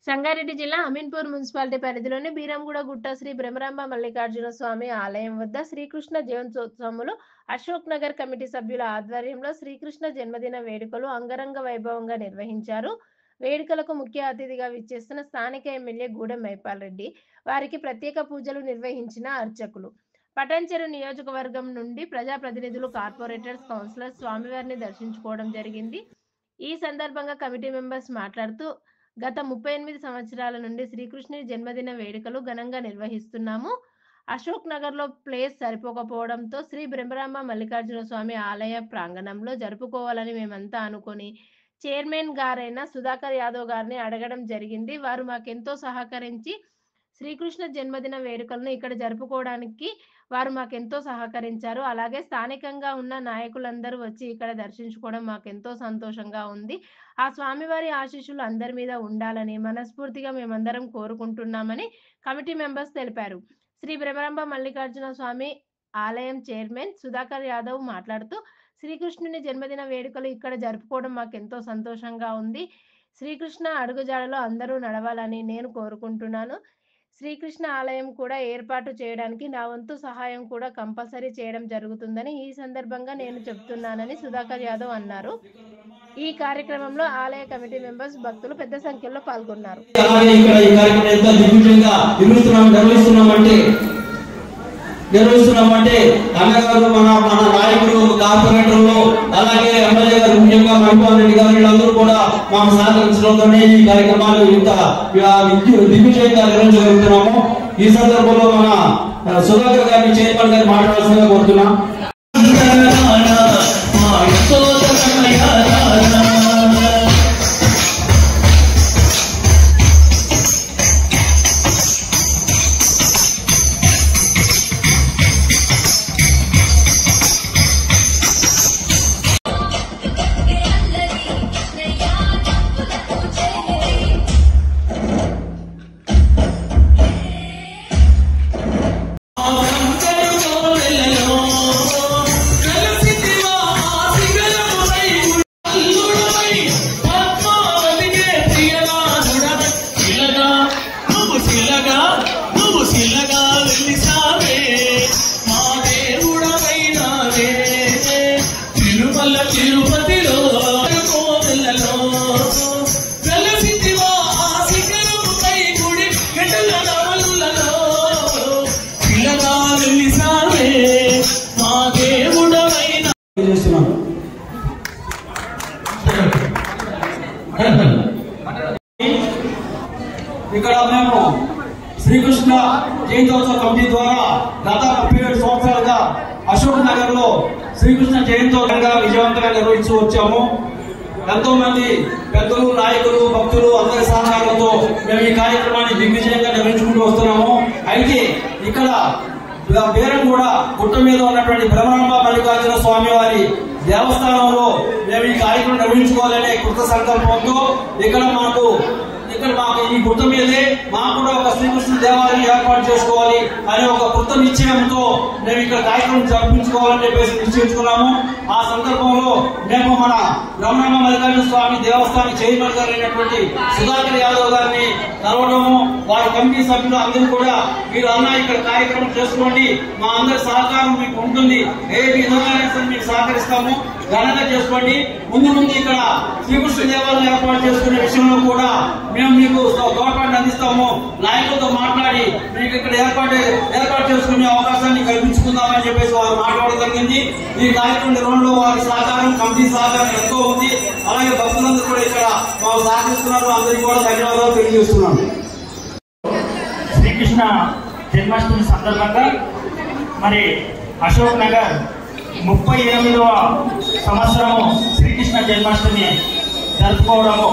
సంగారెడ్డి జిల్లా అమీన్పూర్ మున్సిపాలిటీ పరిధిలోని బీరంగూడ గుట్ట శ్రీ బ్రహ్మరాంబ మల్లికార్జున స్వామి ఆలయం వద్ద శ్రీకృష్ణ జయంత్యోత్సవములు అశోక్ నగర్ కమిటీ సభ్యుల ఆధ్వర్యంలో శ్రీకృష్ణ జన్మదిన వేడుకలు అంగరంగ వైభవంగా నిర్వహించారు. వేడుకలకు ముఖ్య అతిథిగా విచ్చేస్తున్న స్థానిక ఎమ్మెల్యే గూడెం మైపాల్ రెడ్డి వారికి ప్రత్యేక పూజలు నిర్వహించిన అర్చకులు. పటాన్చెరు నియోజకవర్గం నుండి ప్రజాప్రతినిధులు, కార్పొరేటర్స్, కౌన్సిలర్స్ స్వామివారిని దర్శించుకోవడం జరిగింది. ఈ సందర్భంగా కమిటీ మెంబర్స్ మాట్లాడుతూ గత 38 సంవత్సరాల నుండి శ్రీకృష్ణుని జన్మదిన వేడుకలు ఘనంగా నిర్వహిస్తున్నాము. అశోక్ నగర్లో ప్లేస్ సరిపోకపోవడంతో శ్రీ బ్రహ్మరాంబ మల్లికార్జున స్వామి ఆలయ ప్రాంగణంలో జరుపుకోవాలని మేమంతా అనుకొని చైర్మన్ గారైన సుధాకర్ యాదవ్ గారిని అడగడం జరిగింది. వారు మాకెంతో సహకరించి శ్రీకృష్ణ జన్మదిన వేడుకలను ఇక్కడ జరుపుకోవడానికి వారు మాకెంతో సహకరించారు. అలాగే స్థానికంగా ఉన్న నాయకులందరూ వచ్చి ఇక్కడ దర్శించుకోవడం మాకెంతో సంతోషంగా ఉంది. ఆ స్వామివారి ఆశీస్సులు అందరి మీద ఉండాలని మనస్ఫూర్తిగా మేమందరం కోరుకుంటున్నామని కమిటీ మెంబర్స్ తెలిపారు. శ్రీ బ్రహ్మరాంబ మల్లికార్జున స్వామి ఆలయం చైర్మన్ సుధాకర్ యాదవ్ మాట్లాడుతూ శ్రీకృష్ణుని జన్మదిన వేడుకలు ఇక్కడ జరుపుకోవడం మాకెంతో సంతోషంగా ఉంది. శ్రీకృష్ణ అడుగుజాడలో అందరూ నడవాలని నేను కోరుకుంటున్నాను. శ్రీకృష్ణ ఆలయం కూడా ఏర్పాటు చేయడానికి నా వంతు సహాయం కూడా కంపల్సరీ చేయడం జరుగుతుందని ఈ సందర్భంగా నేను చెప్తున్నానని సుధాకర్ యాదవ్ అన్నారు. ఈ కార్యక్రమంలో ఆలయ కమిటీ మెంబర్స్, భక్తులు పెద్ద సంఖ్యలో పాల్గొన్నారు. నిర్వహిస్తున్నామంటే అన్నగారు మన నాయకులు, కార్పొరేటర్లు, అలాగే ఎమ్మెల్యే గారు, ముఖ్యంగా మైపాల్ రెడ్డి గారు వీళ్ళందరూ కూడా మాకు సహకరించడంతోనే ఈ కార్యక్రమాలు ఇంత దిగ్విజయంగా నిర్వహించగలుగుతున్నాము. ఈ సందర్భంలో మన సుధాకర్ గారిని చైర్మన్ గారిని మాట్లాడాల్సిందిగా కోరుతున్నాం. ఇక్కడ మేము శ్రీకృష్ణ జయంత్యోత్సవ కమిటీ ద్వారా గత 37 సంవత్సరాలుగా అశోక్ నగర్ లో శ్రీకృష్ణ జయంత్యోత్సవంగా విజయవంతంగా నిర్వహించి వచ్చాము. ఎంతో మంది పెద్దలు, నాయకులు, భక్తులు అందరి సహకారంతో మేము ఈ కార్యక్రమాన్ని దిగ్విజయంగా నిర్వహించుకుంటూ వస్తున్నాము. అయితే ఇక్కడ బీరంగూడ గుట్ట మీద ఉన్నటువంటి బ్రహ్మరాంబ మల్లికార్జున స్వామి వారి దేవస్థానంలో మేము ఈ కార్యక్రమం నిర్వహించుకోవాలనే కృత సంకల్పంతో ఇక్కడ మాకు ఈ గుట్ట మీదే మాకు కూడా ఒక శ్రీకృష్ణ దేవాలయం ఏర్పాటు చేసుకోవాలి అనే ఒక కృత నిశ్చయంతో మేము ఇక్కడ కార్యక్రమం జరిపించుకోవాలని చెప్పేసి నిశ్చయించుకున్నాము. ఆ సందర్భంలో మేము మన బ్రహ్మరాంబ మల్లికార్జున స్వామి దేవస్థాన చైర్మన్ గారు అయినటువంటి సుధాకర్ యాదవ్ గారిని కలవడము, వారి కమిటీ సభ్యులు అందరూ కూడా మీరు అన్నా ఇక్కడ కార్యక్రమం చేసుకోండి, మా అందరి సహకారం మీకు ఉంటుంది, ఏ విధంగా మీకు సహకరిస్తాము, ఘనంగా చేసుకోండి, ముందు ఇక్కడ శ్రీకృష్ణ దేవాలయం ఏర్పాటు చేసుకునే విషయంలో కూడా మేము మీకు తోడ్పాటు అందిస్తాము, నాయకులతో మాట్లాడి మీకు ఇక్కడ ఏర్పాటు చేసుకునే అవకాశాన్ని కల్పించుకుందామని చెప్పేసి వారు మాట్లాడడం జరిగింది. ఈ కార్యక్రమం నిర్వహణలో వారి సహకారం, కమిటీ సహకారం ఎంతో ఉంది. అలాగే భక్తులందరూ కూడా ఇక్కడ మాకు సహకరిస్తున్నారు. అందరికీ కూడా ధన్యవాదాలు తెలియజేస్తున్నాను. శ్రీకృష్ణ జన్మాష్టమి సందర్భంగా మరి అశోక్ నగర్ 38వ సంవత్సరము శ్రీకృష్ణ జన్మాష్టమి జరుపుకోవడము,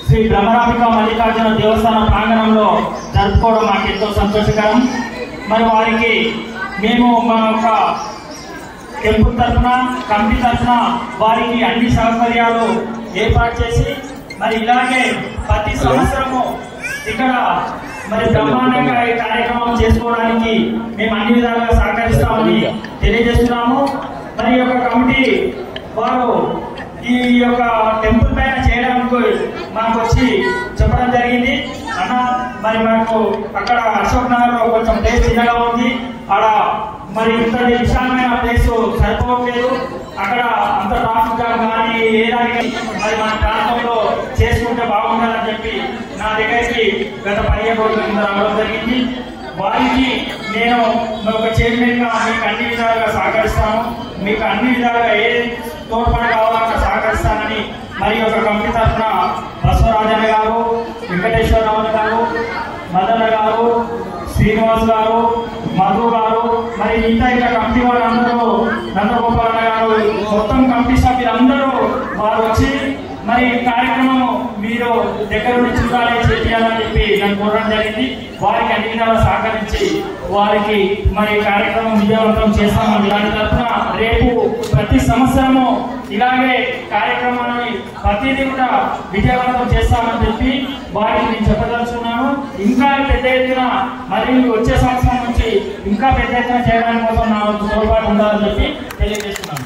శ్రీ బ్రహ్మరాంబిక మల్లికార్జున దేవస్థాన ప్రాంగణంలో జరుపుకోవడం మాకు ఎంతో సంతోషకరం. మరి వారికి మేము మా యొక్క టెంపుల్ తరఫున, కమిటీ తరఫున వారికి అన్ని సౌకర్యాలు ఏర్పాటు చేసి మరి ఇలాగే ప్రతి సంవత్సరము ఇక్కడ మరి బ్రహ్మాండంగా ఈ కార్యక్రమం చేసుకోవడానికి మేము అన్ని విధాలుగా సహకరిస్తామని తెలియజేస్తున్నాము. మరి యొక్క కమిటీ వారు ఈ యొక్క టెంపుల్ పైన చేయడానికి మాకు వచ్చి చెప్పడం జరిగింది. అన్న మరి మనకు అక్కడ అశోక్ నగర్ లో కొంచెం ప్లేస్ చిన్నగా ఉంది, ఆడ మరి ఇంత విశాలమైన ప్లేస్ సరిపోవట్లేదు, అక్కడ అంత ట్రాఫిక్ జామ్ కానీ ఏదానికి మరి మన ప్రాంతంలో చేసుకుంటే బాగుండాలని చెప్పి నా దగ్గరికి గత 15 రోజుల కింద రావడం జరిగింది. వారికి నేను ఒక చైర్మన్ గా మీకు అన్ని విధాలుగా సహకరిస్తాను, మీకు అన్ని విధాలుగా ఏ తోడ్పాటు కావాలన్నా సహకరిస్తానని మరి ఒక కమిటీ తరఫున బసవరాజన్న గారు, వెంకటేశ్వరరావు గారు, మదన్న గారు, శ్రీనివాస్ గారు, మధు గారు, మరి ఇంకా కమిటీ వాళ్ళందరూ, నందగోపాలన్న గారు, మొత్తం కమిటీ సభ్యులందరూ వారు వచ్చి మరి కార్యక్రమం మీరు దగ్గర నుంచి చేయాలని చెప్పి నన్ను కోరడం జరిగింది. వారికి అన్ని విధాలు సహకరించి వారికి మరి కార్యక్రమం విజయవంతం చేస్తామని దాని తరఫున రేపు ప్రతి సంవత్సరము ఇలాగే కార్యక్రమాన్ని ప్రతిదీ కూడా విజయవంతం చేస్తామని చెప్పి వారికి నేను చెప్పదలుచుకున్నాను. ఇంకా పెద్ద ఎత్తున మరి వచ్చే సంవత్సరం నుంచి ఇంకా పెద్ద ఎత్తున చేయడానికి కోసం నా తోడ్పాటు ఉండాలని చెప్పి తెలియజేస్తున్నాను.